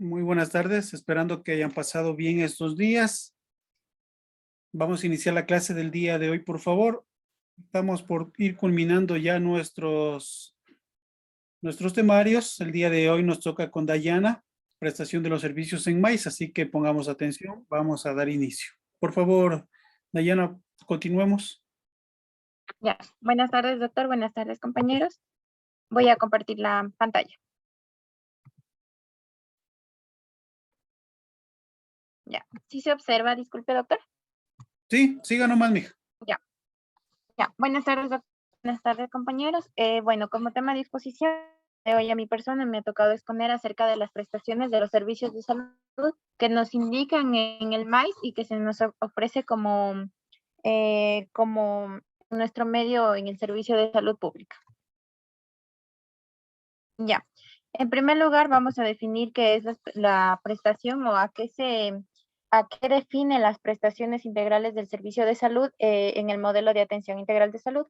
Muy buenas tardes, esperando que hayan pasado bien estos días. Vamos a iniciar la clase del día de hoy, por favor. Estamos por ir culminando ya nuestros temarios. El día de hoy nos toca con Dayana, prestación de los servicios en MAIS, así que pongamos atención, vamos a dar inicio. Por favor, Dayana, continuemos. Ya, buenas tardes, doctor. Buenas tardes, compañeros. Voy a compartir la pantalla. Ya, ¿sí se observa? Disculpe, doctor. Sí, siga nomás, mija. Ya, ya. Buenas tardes, doctor. Buenas tardes, compañeros. Bueno, como tema de exposición de hoy a mi persona me ha tocado exponer acerca de las prestaciones de los servicios de salud que nos indican en el MAIS y que se nos ofrece como nuestro medio en el servicio de salud pública. Ya. En primer lugar, vamos a definir qué es la prestación o a qué define las prestaciones integrales del servicio de salud en el modelo de atención integral de salud.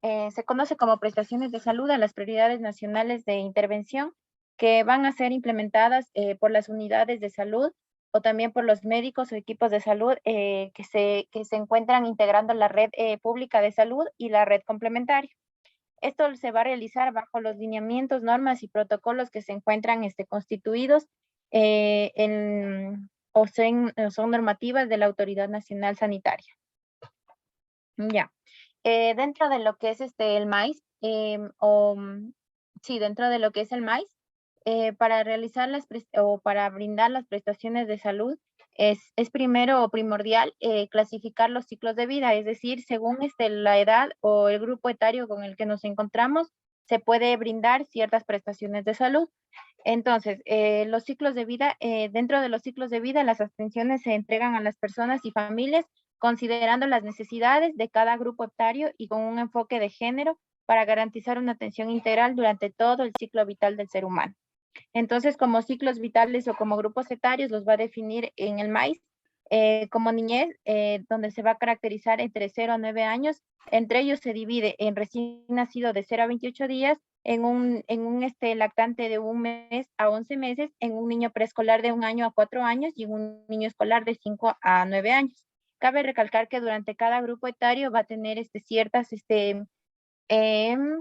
Se conoce como prestaciones de salud a las prioridades nacionales de intervención que van a ser implementadas por las unidades de salud o también por los médicos o equipos de salud que se encuentran integrando la red pública de salud y la red complementaria. Esto se va a realizar bajo los lineamientos, normas y protocolos que se encuentran constituidos son normativas de la Autoridad Nacional Sanitaria. Ya. Dentro de lo que es el MAIS, dentro de lo que es el MAIS, para realizar para brindar las prestaciones de salud, es primero o primordial clasificar los ciclos de vida, es decir, según la edad o el grupo etario con el que nos encontramos, se puede brindar ciertas prestaciones de salud. Entonces, los ciclos de vida, dentro de los ciclos de vida, las atenciones se entregan a las personas y familias considerando las necesidades de cada grupo etario y con un enfoque de género para garantizar una atención integral durante todo el ciclo vital del ser humano. Entonces, como ciclos vitales o como grupos etarios, los va a definir en el MAIS, como niñez, donde se va a caracterizar entre 0 a 9 años. Entre ellos se divide en recién nacido de 0 a 28 días, en un lactante de 1 mes a 11 meses, en un niño preescolar de 1 año a 4 años y en un niño escolar de 5 a 9 años. Cabe recalcar que durante cada grupo etario va a tener ciertas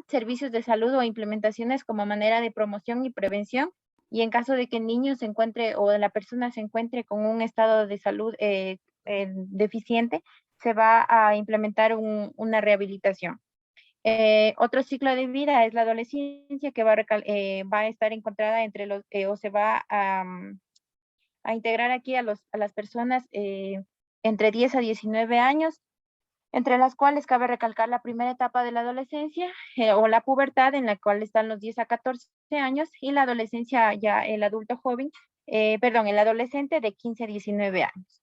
servicios de salud o implementaciones como manera de promoción y prevención, y en caso de que el niño se encuentre o la persona se encuentre con un estado de salud deficiente, se va a implementar una rehabilitación. Otro ciclo de vida es la adolescencia, que va a estar encontrada entre o se va a integrar aquí a las personas entre 10 a 19 años, entre las cuales cabe recalcar la primera etapa de la adolescencia o la pubertad, en la cual están los 10 a 14 años, y la adolescencia ya el adulto joven, el adolescente de 15 a 19 años.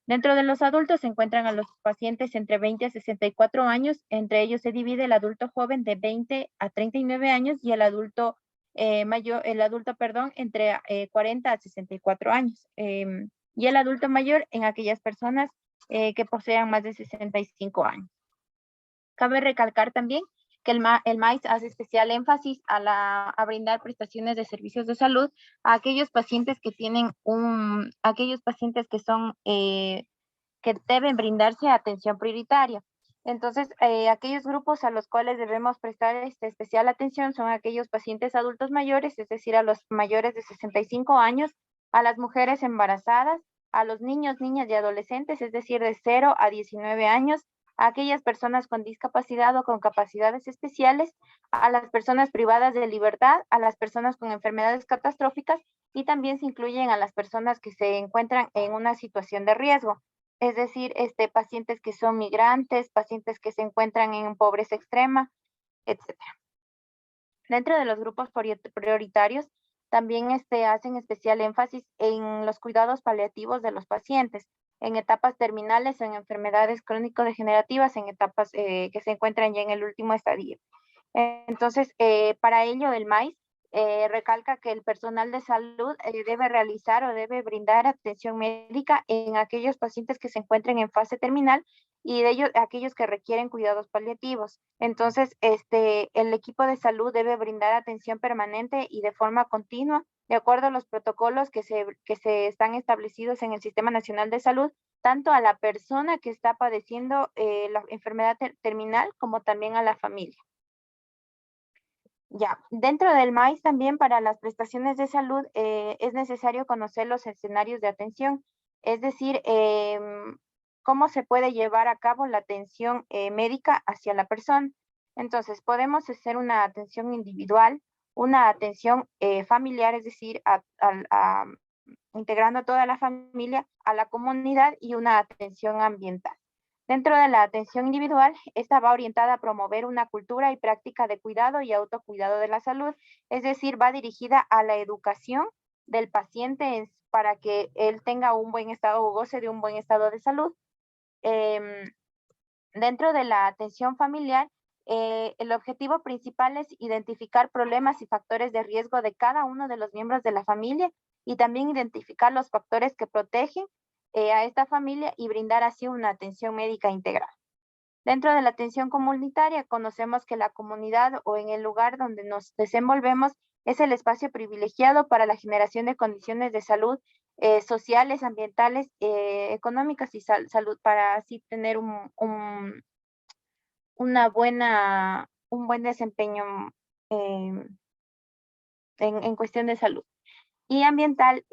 Dentro de los adultos se encuentran a los pacientes entre 20 a 64 años, entre ellos se divide el adulto joven de 20 a 39 años y el adulto entre 40 a 64 años. Y el adulto mayor en aquellas personas que posean más de 65 años. Cabe recalcar también que el MAIS hace especial énfasis a brindar prestaciones de servicios de salud a aquellos pacientes que que deben brindarse atención prioritaria. Entonces, aquellos grupos a los cuales debemos prestar especial atención son aquellos pacientes adultos mayores, es decir, a los mayores de 65 años, a las mujeres embarazadas, a los niños, niñas y adolescentes, es decir, de 0 a 19 años, a aquellas personas con discapacidad o con capacidades especiales, a las personas privadas de libertad, a las personas con enfermedades catastróficas, y también se incluyen a las personas que se encuentran en una situación de riesgo, es decir, pacientes que son migrantes, pacientes que se encuentran en pobreza extrema, etc. Dentro de los grupos prioritarios, también hacen especial énfasis en los cuidados paliativos de los pacientes, en etapas terminales o en enfermedades crónico-degenerativas, en etapas que se encuentran ya en el último estadio. Entonces, para ello, el MAIS recalca que el personal de salud debe realizar o debe brindar atención médica en aquellos pacientes que se encuentren en fase terminal y de ellos aquellos que requieren cuidados paliativos. Entonces, el equipo de salud debe brindar atención permanente y de forma continua de acuerdo a los protocolos que se están establecidos en el Sistema Nacional de Salud, tanto a la persona que está padeciendo la enfermedad terminal como también a la familia. Ya, dentro del MAIS también para las prestaciones de salud es necesario conocer los escenarios de atención, es decir, cómo se puede llevar a cabo la atención médica hacia la persona. Entonces, podemos hacer una atención individual, una atención familiar, es decir, integrando a toda la familia, a la comunidad y una atención ambiental. Dentro de la atención individual, esta va orientada a promover una cultura y práctica de cuidado y autocuidado de la salud, es decir, va dirigida a la educación del paciente para que él tenga un buen estado o goce de un buen estado de salud. Em, Dentro de la atención familiar, el objetivo principal es identificar problemas y factores de riesgo de cada uno de los miembros de la familia y también identificar los factores que protegen a esta familia y brindar así una atención médica integral. Dentro de la atención comunitaria, conocemos que la comunidad o en el lugar donde nos desenvolvemos es el espacio privilegiado para la generación de condiciones de salud sociales, ambientales, económicas y salud para así tener un buen desempeño eh, en cuestión de salud. Y ambiental,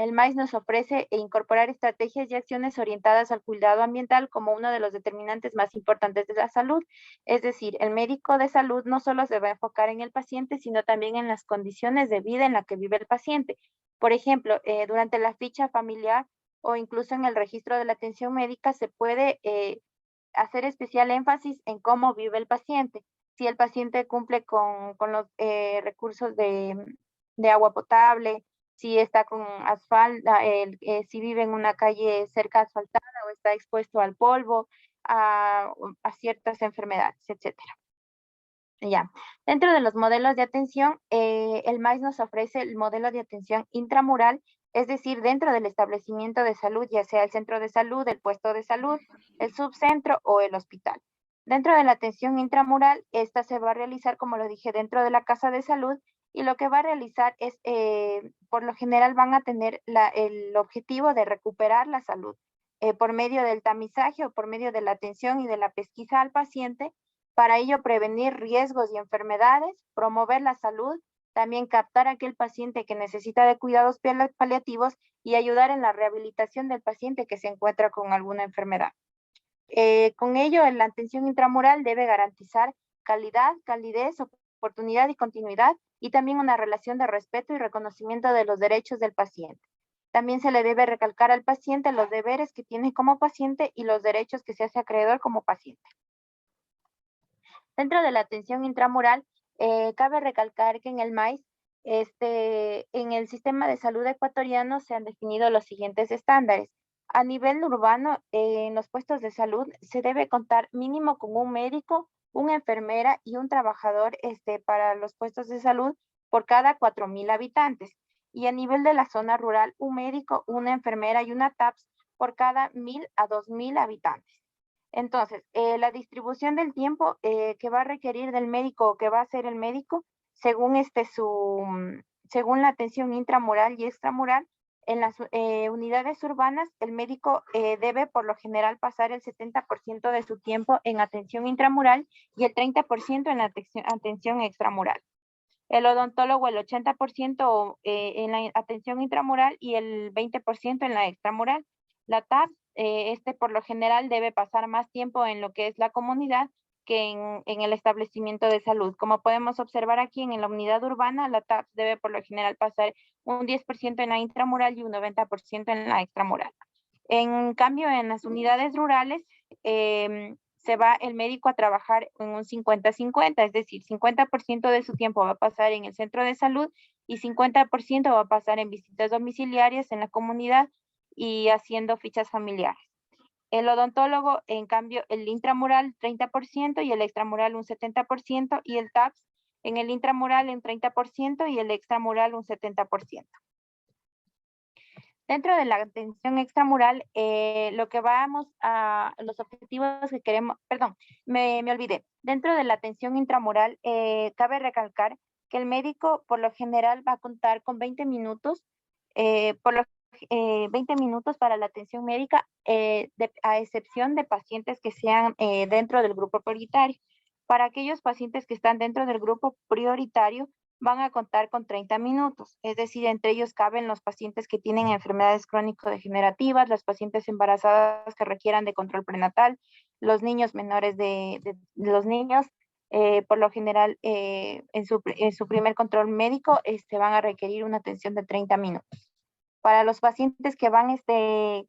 el MAIS nos ofrece incorporar estrategias y acciones orientadas al cuidado ambiental como uno de los determinantes más importantes de la salud. Es decir, el médico de salud no solo se va a enfocar en el paciente, sino también en las condiciones de vida en la que vive el paciente. Por ejemplo, durante la ficha familiar o incluso en el registro de la atención médica se puede hacer especial énfasis en cómo vive el paciente. Si el paciente cumple con los recursos de agua potable, si está con asfalto, si vive en una calle cerca asfaltada o está expuesto al polvo, a ciertas enfermedades, etcétera. Ya. Dentro de los modelos de atención, el MAIS nos ofrece el modelo de atención intramural, es decir, dentro del establecimiento de salud, ya sea el centro de salud, el puesto de salud, el subcentro o el hospital. Dentro de la atención intramural, esta se va a realizar, como lo dije, dentro de la casa de salud y lo que va a realizar es, por lo general, van a tener el objetivo de recuperar la salud por medio del tamizaje o por medio de la atención y de la pesquisa al paciente. Para ello, prevenir riesgos y enfermedades, promover la salud, también captar a aquel paciente que necesita de cuidados paliativos y ayudar en la rehabilitación del paciente que se encuentra con alguna enfermedad. Con ello, la atención intramural debe garantizar calidad, calidez, oportunidad y continuidad, y también una relación de respeto y reconocimiento de los derechos del paciente. También se le debe recalcar al paciente los deberes que tiene como paciente y los derechos que se hace acreedor como paciente. Dentro de la atención intramural, cabe recalcar que en el MAIS, en el sistema de salud ecuatoriano se han definido los siguientes estándares. A nivel urbano, en los puestos de salud se debe contar mínimo con un médico, una enfermera y un trabajador para los puestos de salud por cada 4.000 habitantes. Y a nivel de la zona rural, un médico, una enfermera y una TAPS por cada 1.000 a 2.000 habitantes. Entonces, la distribución del tiempo que va a requerir del médico o que va a hacer el médico, según según la atención intramural y extramural, en las unidades urbanas, el médico debe por lo general pasar el 70% de su tiempo en atención intramural y el 30% en la atención extramural. El odontólogo el 80% en la atención intramural y el 20% en la extramural. La TAP, por lo general debe pasar más tiempo en lo que es la comunidad que en el establecimiento de salud. Como podemos observar aquí en la unidad urbana, la TAP debe por lo general pasar un 10% en la intramural y un 90% en la extramural. En cambio, en las unidades rurales, se va el médico a trabajar en un 50-50, es decir, 50% de su tiempo va a pasar en el centro de salud y 50% va a pasar en visitas domiciliarias en la comunidad y haciendo fichas familiares. El odontólogo, en cambio, el intramural 30% y el extramural un 70% y el TAPS en el intramural un 30% y el extramural un 70%. Dentro de la atención extramural, lo que vamos a, los objetivos que queremos, perdón, me olvidé. Dentro de la atención intramural, cabe recalcar que el médico por lo general va a contar con 20 minutos, 20 minutos para la atención médica, a excepción de pacientes que sean dentro del grupo prioritario. Para aquellos pacientes que están dentro del grupo prioritario, van a contar con 30 minutos, es decir, entre ellos caben los pacientes que tienen enfermedades crónico-degenerativas, las pacientes embarazadas que requieran de control prenatal, los niños menores de los niños, por lo general, en su primer control médico, van a requerir una atención de 30 minutos. Para los pacientes que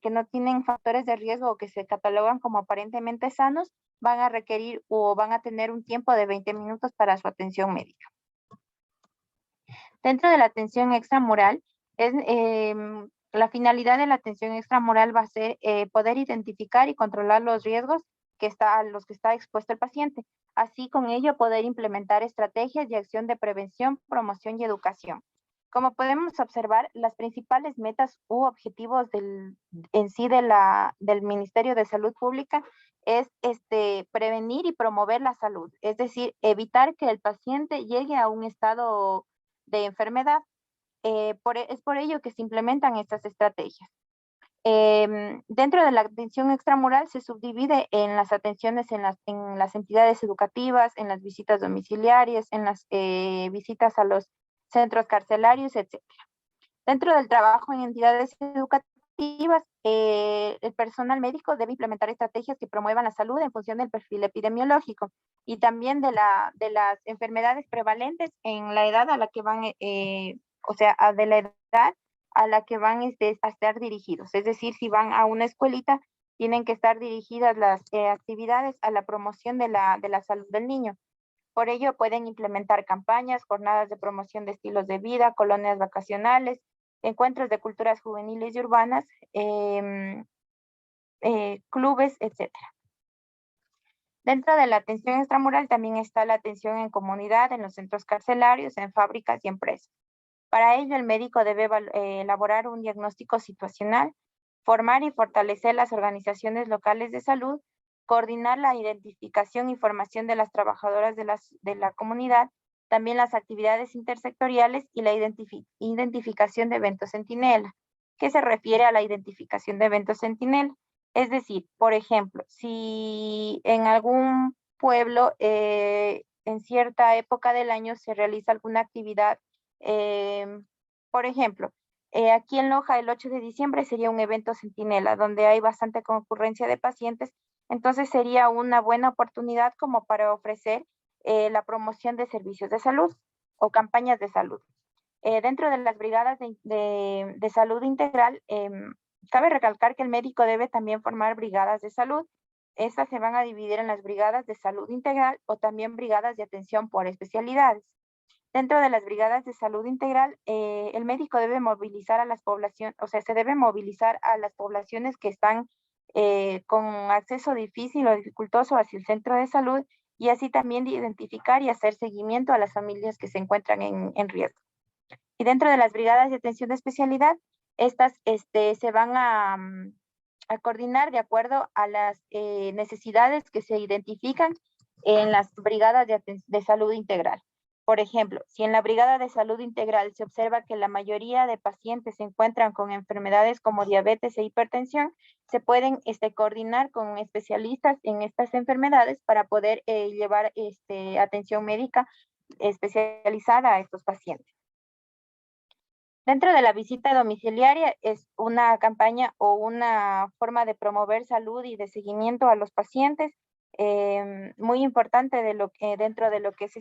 que no tienen factores de riesgo o que se catalogan como aparentemente sanos, van a requerir o van a tener un tiempo de 20 minutos para su atención médica. Dentro de la atención extramural, la finalidad de la atención extramural va a ser poder identificar y controlar los riesgos a los que está expuesto el paciente. Así con ello poder implementar estrategias de acción de prevención, promoción y educación. Como podemos observar, las principales metas u objetivos del Ministerio de Salud Pública es prevenir y promover la salud, es decir, evitar que el paciente llegue a un estado de enfermedad. Es por ello que se implementan estas estrategias. Dentro de la atención extramural se subdivide en las atenciones en las entidades educativas, en las visitas domiciliarias, en las visitas a los centros carcelarios, etc. Dentro del trabajo en entidades educativas, el personal médico debe implementar estrategias que promuevan la salud en función del perfil epidemiológico y también de las enfermedades prevalentes en la edad a la que van, de la edad a la que van a estar dirigidos. Es decir, si van a una escuelita, tienen que estar dirigidas las actividades a la promoción de la salud del niño. Por ello, pueden implementar campañas, jornadas de promoción de estilos de vida, colonias vacacionales, encuentros de culturas juveniles y urbanas, clubes, etc. Dentro de la atención extramural también está la atención en comunidad, en los centros carcelarios, en fábricas y empresas. Para ello, el médico debe elaborar un diagnóstico situacional, formar y fortalecer las organizaciones locales de salud, coordinar la identificación y formación de las trabajadoras de la comunidad, también las actividades intersectoriales y la identificación de eventos centinela. ¿Qué se refiere a la identificación de eventos centinela? Es decir, por ejemplo, si en algún pueblo en cierta época del año se realiza alguna actividad, por ejemplo, aquí en Loja el 8 de diciembre sería un evento centinela donde hay bastante concurrencia de pacientes, entonces sería una buena oportunidad como para ofrecer la promoción de servicios de salud o campañas de salud. Dentro de las brigadas de salud integral, cabe recalcar que el médico debe también formar brigadas de salud. Estas se van a dividir en las brigadas de salud integral o también brigadas de atención por especialidades. Dentro de las brigadas de salud integral, el médico debe movilizar a las poblaciones, se debe movilizar a las poblaciones que están con acceso difícil o dificultoso hacia el centro de salud y así también de identificar y hacer seguimiento a las familias que se encuentran en riesgo. Y dentro de las brigadas de atención de especialidad, estas se van a coordinar de acuerdo a las necesidades que se identifican en las brigadas de salud integral. Por ejemplo, si en la brigada de salud integral se observa que la mayoría de pacientes se encuentran con enfermedades como diabetes e hipertensión, se pueden coordinar con especialistas en estas enfermedades para poder llevar atención médica especializada a estos pacientes. Dentro de la visita domiciliaria es una campaña o una forma de promover salud y de seguimiento a los pacientes, muy importante dentro de lo que es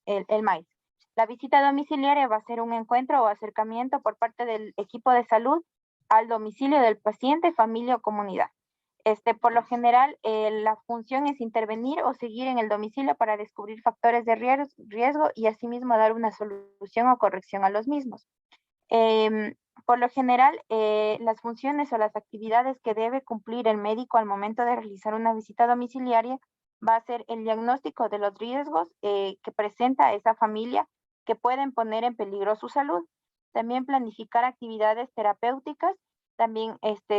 el MAIS. La visita domiciliaria va a ser un encuentro o acercamiento por parte del equipo de salud al domicilio del paciente, familia o comunidad. Por lo general, la función es intervenir o seguir en el domicilio para descubrir factores de riesgo y asimismo dar una solución o corrección a los mismos. Por lo general, las funciones o las actividades que debe cumplir el médico al momento de realizar una visita domiciliaria va a ser el diagnóstico de los riesgos que presenta esa familia que pueden poner en peligro su salud. También planificar actividades terapéuticas, también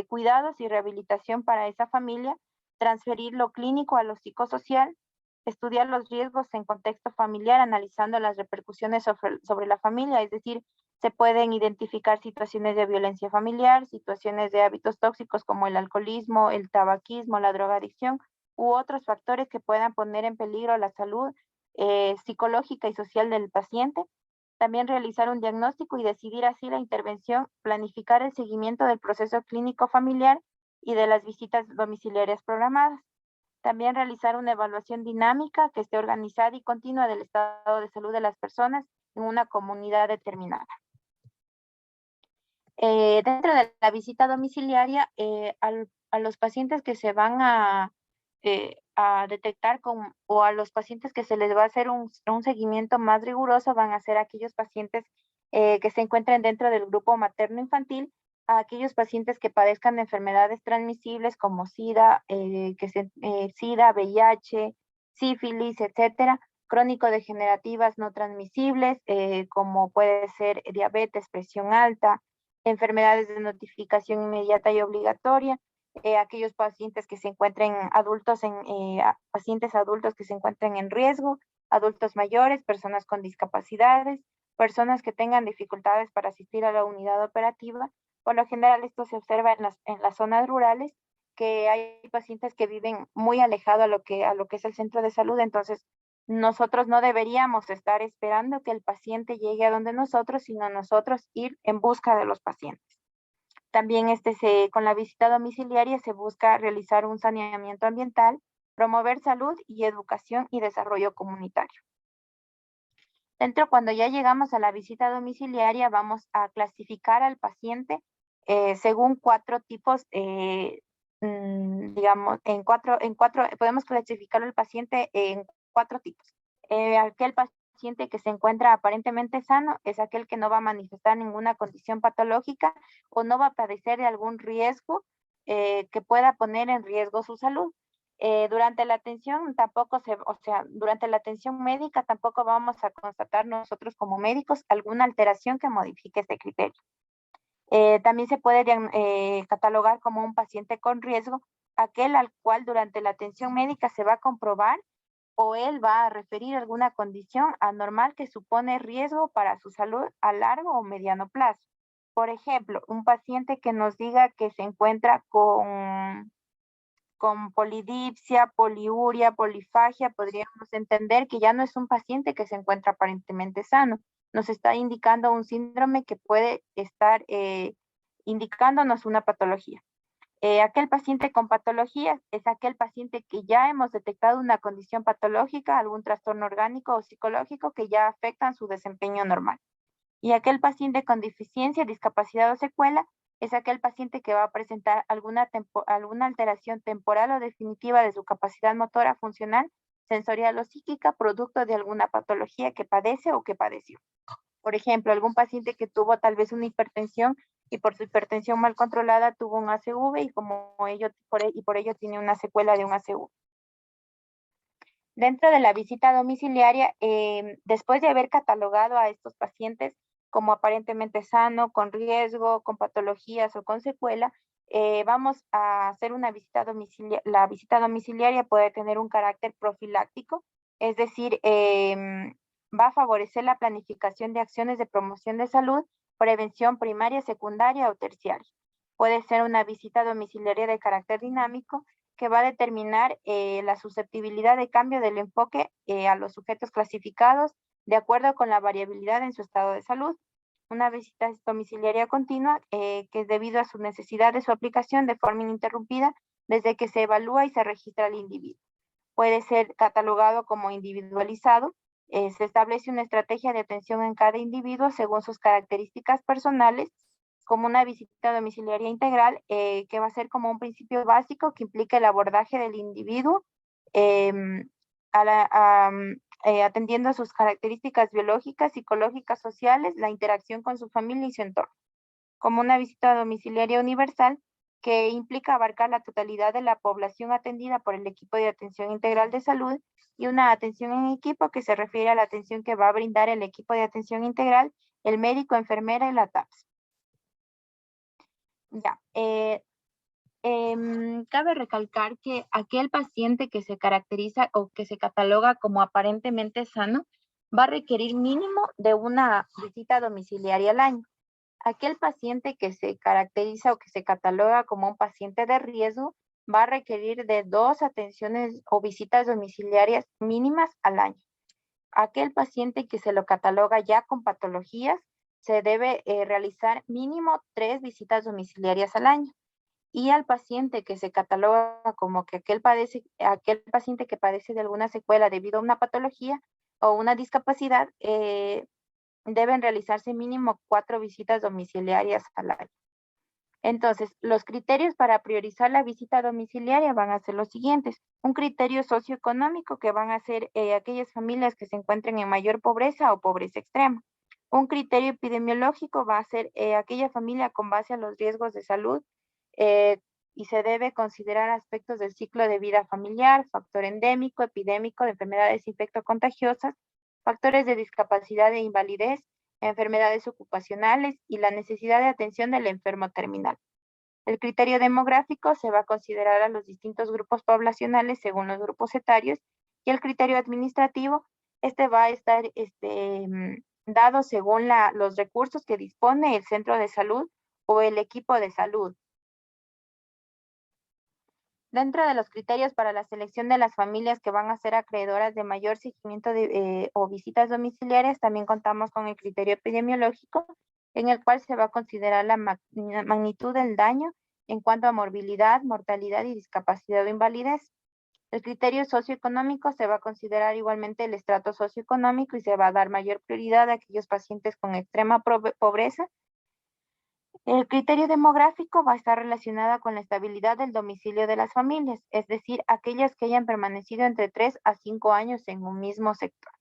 cuidados y rehabilitación para esa familia, transferir lo clínico a lo psicosocial, estudiar los riesgos en contexto familiar, analizando las repercusiones sobre la familia, es decir, se pueden identificar situaciones de violencia familiar, situaciones de hábitos tóxicos como el alcoholismo, el tabaquismo, la drogadicción u otros factores que puedan poner en peligro la salud psicológica y social del paciente. También realizar un diagnóstico y decidir así la intervención, planificar el seguimiento del proceso clínico familiar y de las visitas domiciliarias programadas. También realizar una evaluación dinámica que esté organizada y continua del estado de salud de las personas en una comunidad determinada. Dentro de la visita domiciliaria, a los pacientes que se van a detectar o a los pacientes que se les va a hacer un seguimiento más riguroso van a ser aquellos pacientes que se encuentren dentro del grupo materno-infantil, a aquellos pacientes que padezcan de enfermedades transmisibles como SIDA, SIDA, VIH, sífilis, etcétera, crónico-degenerativas no transmisibles, como puede ser diabetes, presión alta, enfermedades de notificación inmediata y obligatoria, aquellos pacientes que se encuentren pacientes adultos que se encuentren en riesgo, adultos mayores, personas con discapacidades, personas que tengan dificultades para asistir a la unidad operativa. Por lo general esto se observa en las zonas rurales, que hay pacientes que viven muy alejados a lo que es el centro de salud, entonces nosotros no deberíamos estar esperando que el paciente llegue a donde nosotros, sino nosotros ir en busca de los pacientes. También con la visita domiciliaria se busca realizar un saneamiento ambiental, promover salud y educación y desarrollo comunitario. Cuando ya llegamos a la visita domiciliaria, vamos a clasificar al paciente según 4 tipos, digamos, podemos clasificar al paciente en 4 tipos. Aquel paciente que se encuentra aparentemente sano es aquel que no va a manifestar ninguna condición patológica o no va a padecer de algún riesgo que pueda poner en riesgo su salud. Durante la atención durante la atención médica tampoco vamos a constatar nosotros como médicos alguna alteración que modifique este criterio. También se puede catalogar como un paciente con riesgo aquel al cual durante la atención médica se va a comprobar o él va a referir alguna condición anormal que supone riesgo para su salud a largo o mediano plazo. Por ejemplo, un paciente que nos diga que se encuentra con polidipsia, poliuria, polifagia, podríamos entender que ya no es un paciente que se encuentra aparentemente sano. Nos está indicando un síndrome que puede estar indicándonos una patología. Aquel paciente con patologías es aquel paciente que ya hemos detectado una condición patológica, algún trastorno orgánico o psicológico que ya afectan su desempeño normal. Y aquel paciente con deficiencia, discapacidad o secuela es aquel paciente que va a presentar alguna alteración temporal o definitiva de su capacidad motora, funcional, sensorial o psíquica, producto de alguna patología que padece o que padeció. Por ejemplo, algún paciente que tuvo tal vez una hipertensión y por su hipertensión mal controlada tuvo un ACV y por ello tiene una secuela de un ACV. Dentro de la visita domiciliaria, después de haber catalogado a estos pacientes como aparentemente sano, con riesgo, con patologías o con secuela, vamos a hacer una visita domiciliaria. La visita domiciliaria puede tener un carácter profiláctico, es decir, va a favorecer la planificación de acciones de promoción de salud, prevención primaria, secundaria o terciaria. Puede ser una visita domiciliaria de carácter dinámico que va a determinar la susceptibilidad de cambio del enfoque a los sujetos clasificados de acuerdo con la variabilidad en su estado de salud. Una visita domiciliaria continua que es debido a su necesidad de su aplicación de forma ininterrumpida desde que se evalúa y se registra al individuo. Puede ser catalogado como individualizado. Se establece una estrategia de atención en cada individuo según sus características personales, como una visita domiciliaria integral, que va a ser como un principio básico que implica el abordaje del individuo atendiendo a sus características biológicas, psicológicas, sociales, la interacción con su familia y su entorno. Como una visita domiciliaria universal que implica abarcar la totalidad de la población atendida por el equipo de atención integral de salud, y una atención en equipo que se refiere a la atención que va a brindar el equipo de atención integral, el médico, enfermera y la TAPS. Ya, Cabe recalcar que aquel paciente que se caracteriza o que se cataloga como aparentemente sano va a requerir mínimo de una visita domiciliaria al año. Aquel paciente que se caracteriza o que se cataloga como un paciente de riesgo va a requerir de 2 atenciones o visitas domiciliarias mínimas al año. Aquel paciente que se lo cataloga ya con patologías se debe realizar mínimo 3 visitas domiciliarias al año. Y al paciente que se cataloga como que aquel paciente que padece de alguna secuela debido a una patología o una discapacidad, deben realizarse mínimo 4 visitas domiciliarias al año. Entonces, los criterios para priorizar la visita domiciliaria van a ser los siguientes. Un criterio socioeconómico, que van a ser aquellas familias que se encuentren en mayor pobreza o pobreza extrema. Un criterio epidemiológico va a ser aquella familia con base a los riesgos de salud, eh, y se debe considerar aspectos del ciclo de vida familiar, factor endémico, epidémico de enfermedades infectocontagiosas, factores de discapacidad e invalidez, enfermedades ocupacionales y la necesidad de atención del enfermo terminal. El criterio demográfico se va a considerar a los distintos grupos poblacionales según los grupos etarios, y el criterio administrativo, este va a estar dado según los recursos que dispone el centro de salud o el equipo de salud. Dentro de los criterios para la selección de las familias que van a ser acreedoras de mayor seguimiento o visitas domiciliarias, también contamos con el criterio epidemiológico, en el cual se va a considerar la magnitud del daño en cuanto a morbilidad, mortalidad y discapacidad o invalidez. El criterio socioeconómico se va a considerar igualmente el estrato socioeconómico y se va a dar mayor prioridad a aquellos pacientes con extrema pobreza. El criterio demográfico va a estar relacionado con la estabilidad del domicilio de las familias, es decir, aquellas que hayan permanecido entre 3 a 5 años en un mismo sector.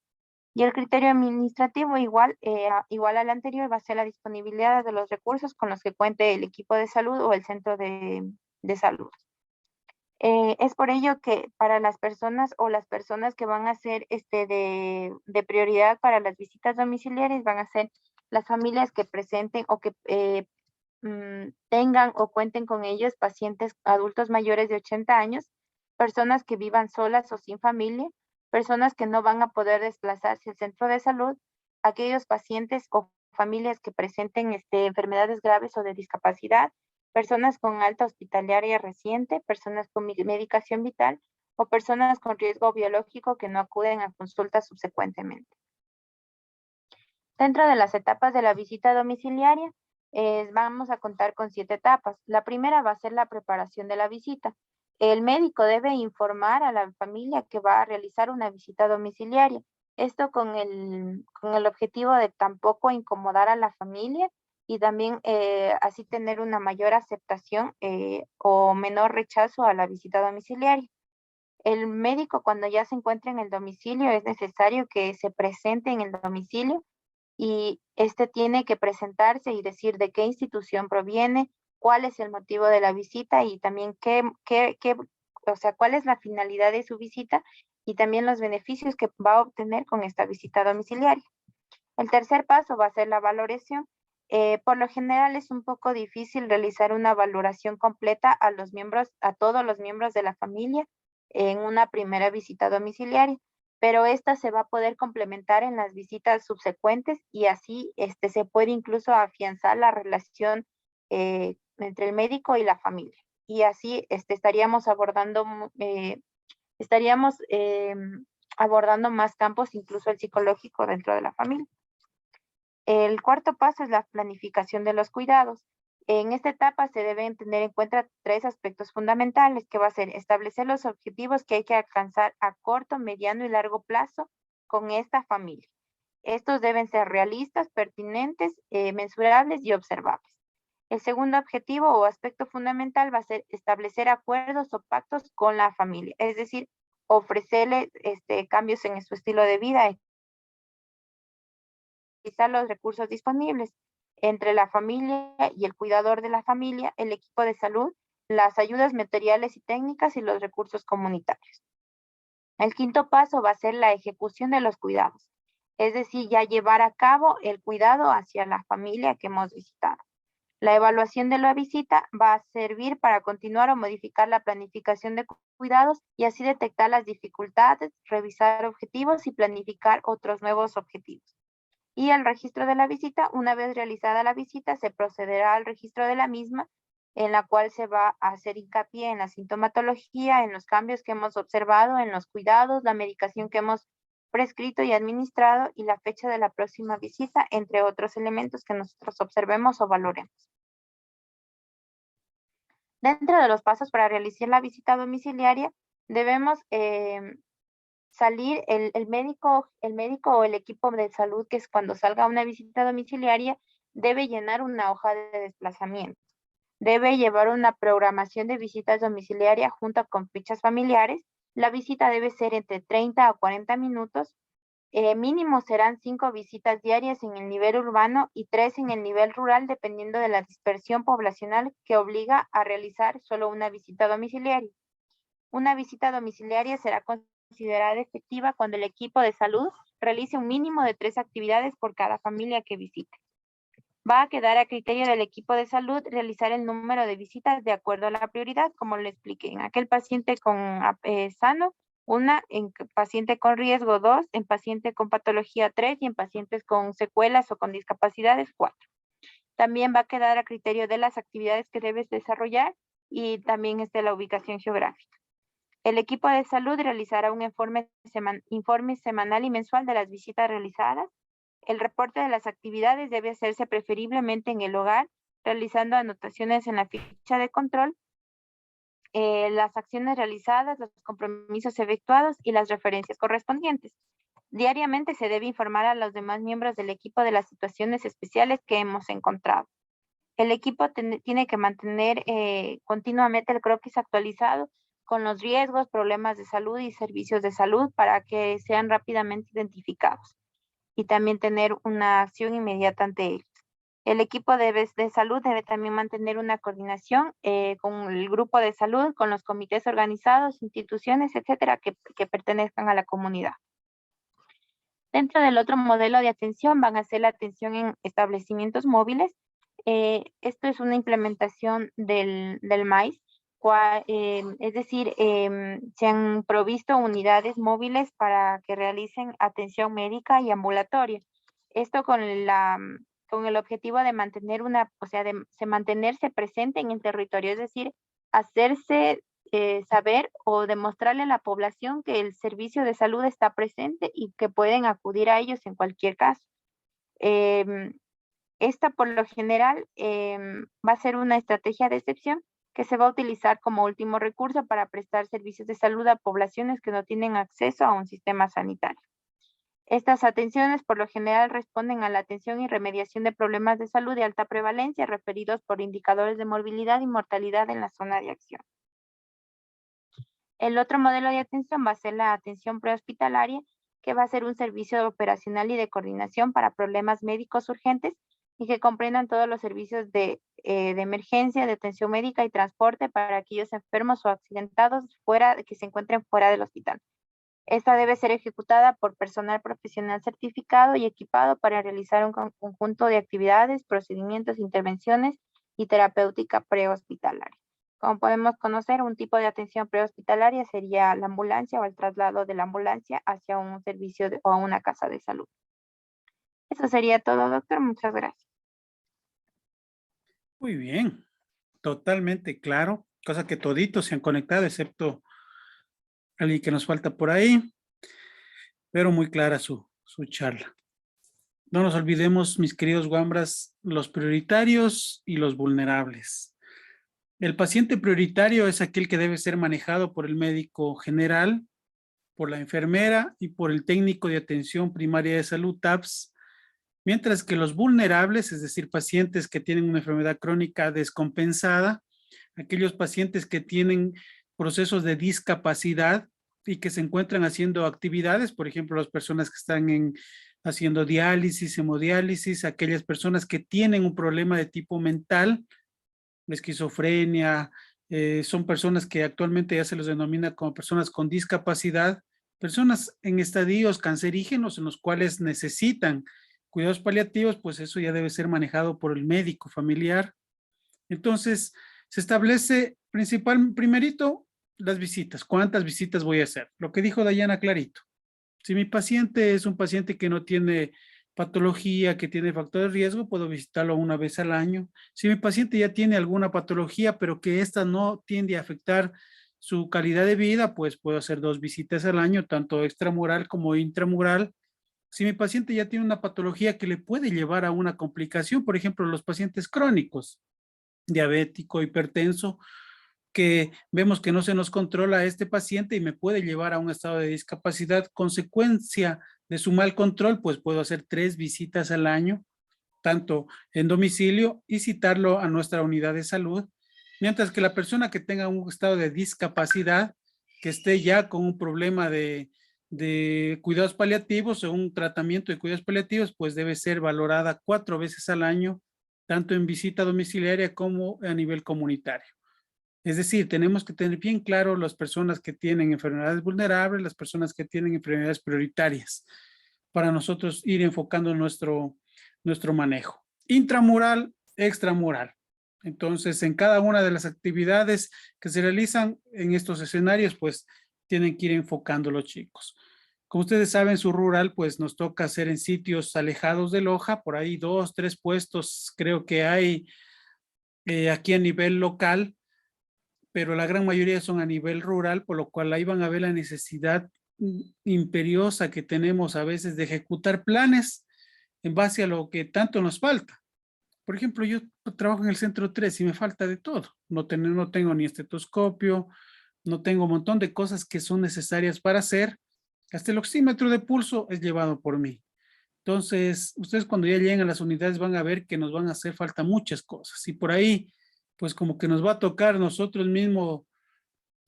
Y el criterio administrativo, igual al anterior, va a ser la disponibilidad de los recursos con los que cuente el equipo de salud o el centro de salud. Es por ello que para las personas que van a ser de prioridad para las visitas domiciliares van a ser las familias que presenten o que tengan o cuenten con ellos pacientes adultos mayores de 80 años, personas que vivan solas o sin familia, personas que no van a poder desplazarse al centro de salud, aquellos pacientes o familias que presenten enfermedades graves o de discapacidad, personas con alta hospitalaria reciente, personas con medicación vital o personas con riesgo biológico que no acuden a consultas subsecuentemente. Dentro de las etapas de la visita domiciliaria, vamos a contar con 7 etapas. La primera va a ser la preparación de la visita. El médico debe informar a la familia que va a realizar una visita domiciliaria. Esto con el objetivo de tampoco incomodar a la familia y también así tener una mayor aceptación o menor rechazo a la visita domiciliaria. El médico, cuando ya se encuentra en el domicilio, es necesario que se presente en el domicilio y tiene que presentarse y decir de qué institución proviene, cuál es el motivo de la visita y también cuál es la finalidad de su visita y también los beneficios que va a obtener con esta visita domiciliaria. El tercer paso va a ser la valoración. Por lo general es un poco difícil realizar una valoración completa a todos los miembros de la familia en una primera visita domiciliaria, pero esta se va a poder complementar en las visitas subsecuentes y así se puede incluso afianzar la relación entre el médico y la familia. Y así estaríamos abordando más campos, incluso el psicológico dentro de la familia. El cuarto paso es la planificación de los cuidados. En esta etapa se deben tener en cuenta 3 aspectos fundamentales, que va a ser establecer los objetivos que hay que alcanzar a corto, mediano y largo plazo con esta familia. Estos deben ser realistas, pertinentes, mensurables y observables. El segundo objetivo o aspecto fundamental va a ser establecer acuerdos o pactos con la familia, es decir, ofrecerle cambios en su estilo de vida, los recursos disponibles entre la familia y el cuidador de la familia, el equipo de salud, las ayudas materiales y técnicas y los recursos comunitarios. El quinto paso va a ser la ejecución de los cuidados, es decir, ya llevar a cabo el cuidado hacia la familia que hemos visitado. La evaluación de la visita va a servir para continuar o modificar la planificación de cuidados y así detectar las dificultades, revisar objetivos y planificar otros nuevos objetivos. Y el registro de la visita, una vez realizada la visita, se procederá al registro de la misma, en la cual se va a hacer hincapié en la sintomatología, en los cambios que hemos observado, en los cuidados, la medicación que hemos prescrito y administrado y la fecha de la próxima visita, entre otros elementos que nosotros observemos o valoremos. Dentro de los pasos para realizar la visita domiciliaria, debemos salir el médico o el equipo de salud, que es cuando salga una visita domiciliaria, debe llenar una hoja de desplazamiento. Debe llevar una programación de visitas domiciliarias junto con fichas familiares. La visita debe ser entre 30 a 40 minutos. Mínimo serán 5 visitas diarias en el nivel urbano y 3 en el nivel rural, dependiendo de la dispersión poblacional que obliga a realizar solo una visita domiciliaria. Una visita domiciliaria será considerada efectiva cuando el equipo de salud realice un mínimo de 3 actividades por cada familia que visite. Va a quedar a criterio del equipo de salud realizar el número de visitas de acuerdo a la prioridad, como le expliqué. En aquel paciente sano, 1, en paciente con riesgo 2, en paciente con patología 3 y en pacientes con secuelas o con discapacidades 4. También va a quedar a criterio de las actividades que debes desarrollar y también la ubicación geográfica. El equipo de salud realizará un informe semanal y mensual de las visitas realizadas. El reporte de las actividades debe hacerse preferiblemente en el hogar, realizando anotaciones en la ficha de control, las acciones realizadas, los compromisos efectuados y las referencias correspondientes. Diariamente se debe informar a los demás miembros del equipo de las situaciones especiales que hemos encontrado. El equipo tiene que mantener continuamente el croquis actualizado con los riesgos, problemas de salud y servicios de salud para que sean rápidamente identificados y también tener una acción inmediata ante ellos. El equipo de salud debe también mantener una coordinación con el grupo de salud, con los comités organizados, instituciones, etcétera, que pertenezcan a la comunidad. Dentro del otro modelo de atención van a ser la atención en establecimientos móviles. Esto es una implementación del MAIS, es decir, se han provisto unidades móviles para que realicen atención médica y ambulatoria. Esto con el objetivo de mantener mantenerse presente en el territorio, es decir, hacerse saber o demostrarle a la población que el servicio de salud está presente y que pueden acudir a ellos en cualquier caso. Esta por lo general va a ser una estrategia de excepción que se va a utilizar como último recurso para prestar servicios de salud a poblaciones que no tienen acceso a un sistema sanitario. Estas atenciones por lo general responden a la atención y remediación de problemas de salud de alta prevalencia referidos por indicadores de morbilidad y mortalidad en la zona de acción. El otro modelo de atención va a ser la atención prehospitalaria, que va a ser un servicio operacional y de coordinación para problemas médicos urgentes y que comprendan todos los servicios de emergencia, de atención médica y transporte para aquellos enfermos o accidentados que se encuentren fuera del hospital. Esta debe ser ejecutada por personal profesional certificado y equipado para realizar un conjunto de actividades, procedimientos, intervenciones y terapéutica prehospitalaria. Como podemos conocer, un tipo de atención prehospitalaria sería la ambulancia o el traslado de la ambulancia hacia un servicio o a una casa de salud. Eso sería todo, doctor. Muchas gracias. Muy bien, totalmente claro, cosa que toditos se han conectado, excepto alguien que nos falta por ahí, pero muy clara su charla. No nos olvidemos, mis queridos guambras, los prioritarios y los vulnerables. El paciente prioritario es aquel que debe ser manejado por el médico general, por la enfermera y por el técnico de atención primaria de salud, TAPS, mientras que los vulnerables, es decir, pacientes que tienen una enfermedad crónica descompensada, aquellos pacientes que tienen procesos de discapacidad y que se encuentran haciendo actividades, por ejemplo, las personas que están haciendo diálisis, hemodiálisis, aquellas personas que tienen un problema de tipo mental, esquizofrenia, son personas que actualmente ya se los denomina como personas con discapacidad, personas en estadios cancerígenos en los cuales necesitan cuidados paliativos, pues eso ya debe ser manejado por el médico familiar. Entonces, se establece primerito las visitas. ¿Cuántas visitas voy a hacer? Lo que dijo Dayana clarito. Si mi paciente es un paciente que no tiene patología, que tiene factor de riesgo, puedo visitarlo una vez al año. Si mi paciente ya tiene alguna patología, pero que esta no tiende a afectar su calidad de vida, pues puedo hacer 2 visitas al año, tanto extramural como intramural. Si mi paciente ya tiene una patología que le puede llevar a una complicación, por ejemplo, los pacientes crónicos, diabético, hipertenso, que vemos que no se nos controla a este paciente y me puede llevar a un estado de discapacidad, consecuencia de su mal control, pues puedo hacer 3 visitas al año, tanto en domicilio y citarlo a nuestra unidad de salud, mientras que la persona que tenga un estado de discapacidad, que esté ya con un problema de cuidados paliativos o un tratamiento de cuidados paliativos, pues debe ser valorada 4 veces al año, tanto en visita domiciliaria como a nivel comunitario. Es decir, tenemos que tener bien claro las personas que tienen enfermedades vulnerables, las personas que tienen enfermedades prioritarias, para nosotros ir enfocando nuestro manejo. Intramural, extramural. Entonces, en cada una de las actividades que se realizan en estos escenarios, pues tienen que ir enfocando los chicos. Como ustedes saben, su rural, pues nos toca hacer en sitios alejados de Loja, por ahí 2, 3 puestos creo que hay aquí a nivel local, pero la gran mayoría son a nivel rural, por lo cual ahí van a ver la necesidad imperiosa que tenemos a veces de ejecutar planes en base a lo que tanto nos falta. Por ejemplo, yo trabajo en el centro 3 y me falta de todo. No tengo ni estetoscopio, no tengo un montón de cosas que son necesarias para hacer. Hasta el oxímetro de pulso es llevado por mí. Entonces, ustedes cuando ya lleguen a las unidades van a ver que nos van a hacer falta muchas cosas. Y por ahí, pues como que nos va a tocar nosotros mismos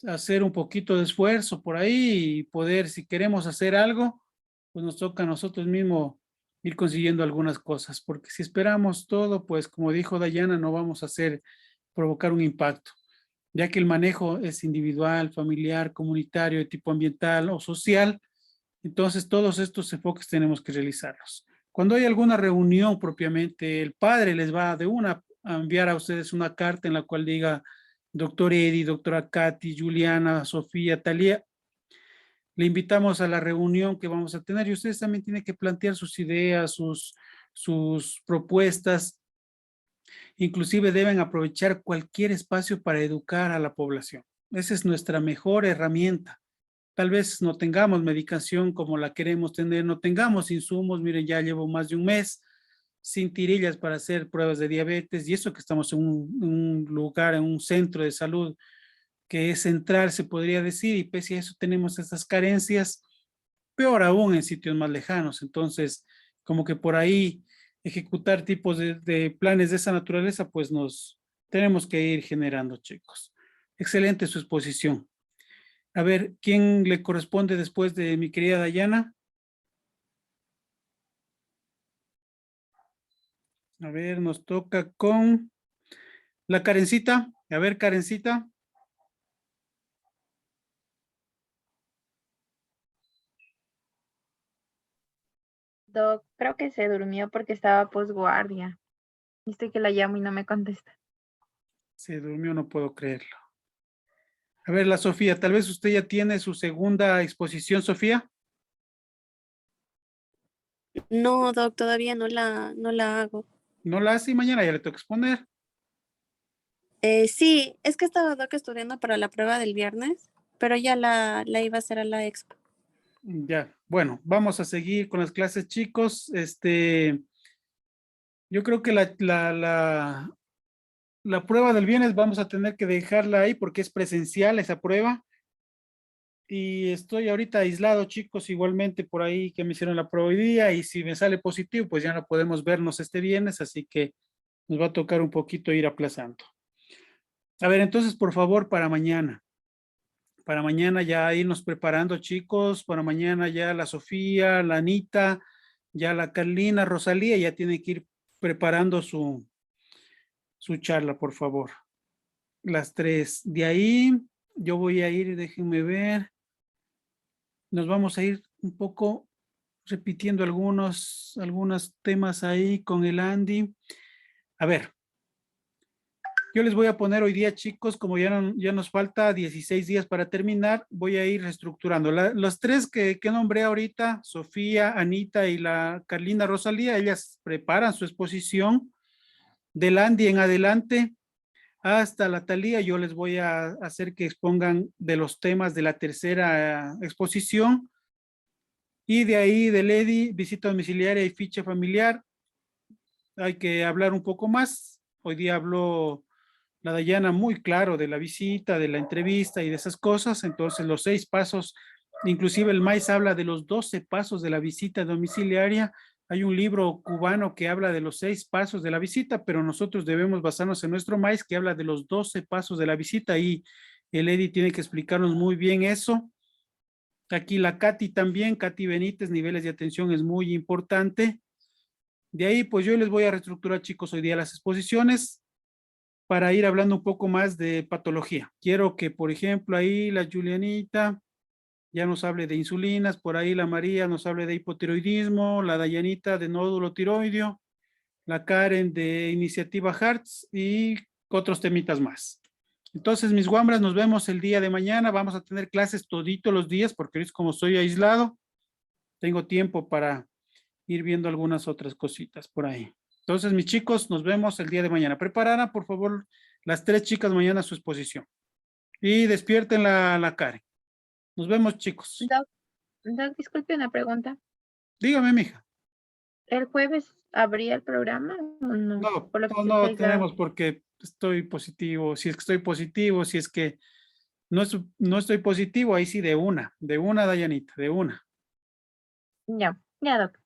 hacer un poquito de esfuerzo por ahí y poder, si queremos hacer algo, pues nos toca a nosotros mismos ir consiguiendo algunas cosas, porque si esperamos todo, pues como dijo Dayana, no vamos a hacer, provocar un impacto, ya que el manejo es individual, familiar, comunitario, de tipo ambiental o social, entonces todos estos enfoques tenemos que realizarlos. Cuando hay alguna reunión propiamente, el padre les va de una a enviar a ustedes una carta en la cual diga, doctor Eddie, doctora Katy, Juliana, Sofía, Talía, le invitamos a la reunión que vamos a tener y ustedes también tienen que plantear sus ideas, sus propuestas, inclusive deben aprovechar cualquier espacio para educar a la población. Esa es nuestra mejor herramienta. Tal vez no tengamos medicación como la queremos tener, no tengamos insumos, miren, ya llevo más de un mes sin tirillas para hacer pruebas de diabetes y eso que estamos en un lugar, en un centro de salud que es central, se podría decir, y pese a eso tenemos estas carencias, peor aún en sitios más lejanos. Entonces, como que por ahí ejecutar tipos de planes de esa naturaleza, pues nos tenemos que ir generando, chicos. Excelente su exposición. A ver, ¿quién le corresponde después de mi querida Dayana? A ver, nos toca con la Karencita. A ver, Karencita. Doc, creo que se durmió porque estaba posguardia. Viste que la llamo y no me contesta. Se durmió, no puedo creerlo. A ver, la Sofía, tal vez usted ya tiene su segunda exposición, Sofía. No, Doc, todavía no la hago. No la hace y mañana ya le toca exponer. Sí, es que estaba Doc estudiando para la prueba del viernes, pero ya la iba a hacer a la expo. Ya, bueno, vamos a seguir con las clases, chicos. Yo creo que la prueba del viernes vamos a tener que dejarla ahí porque es presencial esa prueba. Y estoy ahorita aislado, chicos, igualmente por ahí que me hicieron la prueba hoy día y si me sale positivo, pues ya no podemos vernos este viernes, así que nos va a tocar un poquito ir aplazando. A ver, entonces, por favor, para mañana ya irnos preparando, chicos, para mañana ya la Sofía, la Anita, ya la Carlina, Rosalía, ya tienen que ir preparando su charla, por favor. Las 3. De ahí, yo voy a ir, déjenme ver, nos vamos a ir un poco repitiendo algunos temas ahí con el Andy. A ver, Yo les voy a poner hoy día, chicos, como ya nos falta 16 días para terminar, voy a ir reestructurando. Los tres que nombré ahorita, Sofía, Anita y la Carlina Rosalía, ellas preparan su exposición. Del Andy en adelante hasta la Talía, yo les voy a hacer que expongan de los temas de la tercera exposición. Y de ahí, del Eddie, visita domiciliaria y ficha familiar. Hay que hablar un poco más. Hoy día habló la Dayana muy claro de la visita, de la entrevista y de esas cosas. Entonces, los 6 pasos, inclusive el MAIS habla de los 12 pasos de la visita domiciliaria. Hay un libro cubano que habla de los 6 pasos de la visita, pero nosotros debemos basarnos en nuestro MAIS que habla de los 12 pasos de la visita y el Eddie tiene que explicarnos muy bien eso. Aquí la Katy también, Katy Benítez, niveles de atención es muy importante. De ahí, pues yo les voy a reestructurar, chicos, hoy día las exposiciones para ir hablando un poco más de patología. Quiero que, por ejemplo, ahí la Julianita ya nos hable de insulinas, por ahí la María nos hable de hipotiroidismo, la Dayanita de nódulo tiroideo, la Karen de iniciativa Hearts y otros temitas más. Entonces, mis guambras, nos vemos el día de mañana. Vamos a tener clases todito los días porque es como soy aislado. Tengo tiempo para ir viendo algunas otras cositas por ahí. Entonces, mis chicos, nos vemos el día de mañana. Prepararán, por favor, las 3 chicas mañana su exposición. Y despierten la Karen. Nos vemos, chicos. Doc, disculpe una pregunta. Dígame, mija. ¿El jueves habría el programa o no? No, Por lo que no, se no está tenemos porque estoy positivo. Si es que estoy positivo, si es que no estoy positivo, ahí sí de una, Dayanita, de una. Ya, Doc.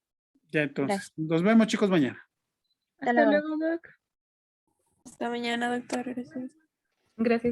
Ya entonces, Gracias. nos vemos, chicos, mañana. Hasta Hasta luego. luego, Doc. Hasta mañana, doctor. Gracias. Gracias.